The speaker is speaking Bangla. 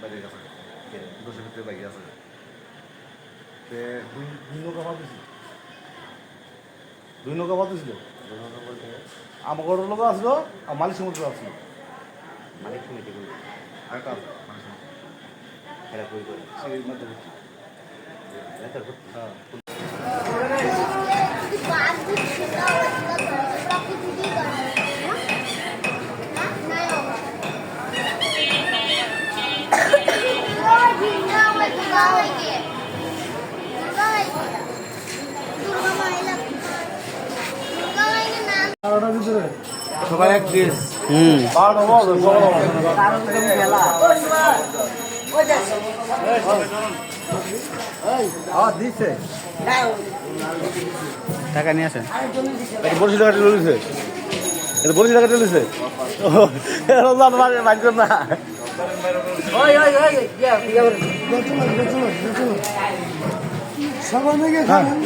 বাইরে গেছে দোষের ভিতরে বাইরে আছে দুই নৌকা পাতিছিল আমার লোক আসলো আর মালিক সমুদ্র আসলো মালিক সমিতি গুলো আরেকটা আছে মালিক সমুদ্র খেলা কই করে সেই মধ্যে এলাকার ভর্তি হ্যাঁ সবাই এক ড্রেস দিচ্ছে টাকা নিয়ে আসেন বলছি টাকাটা লইছে এটা বলছি টাকাটা লইছে বাঁচবেন না সবাই নাকি খাবেন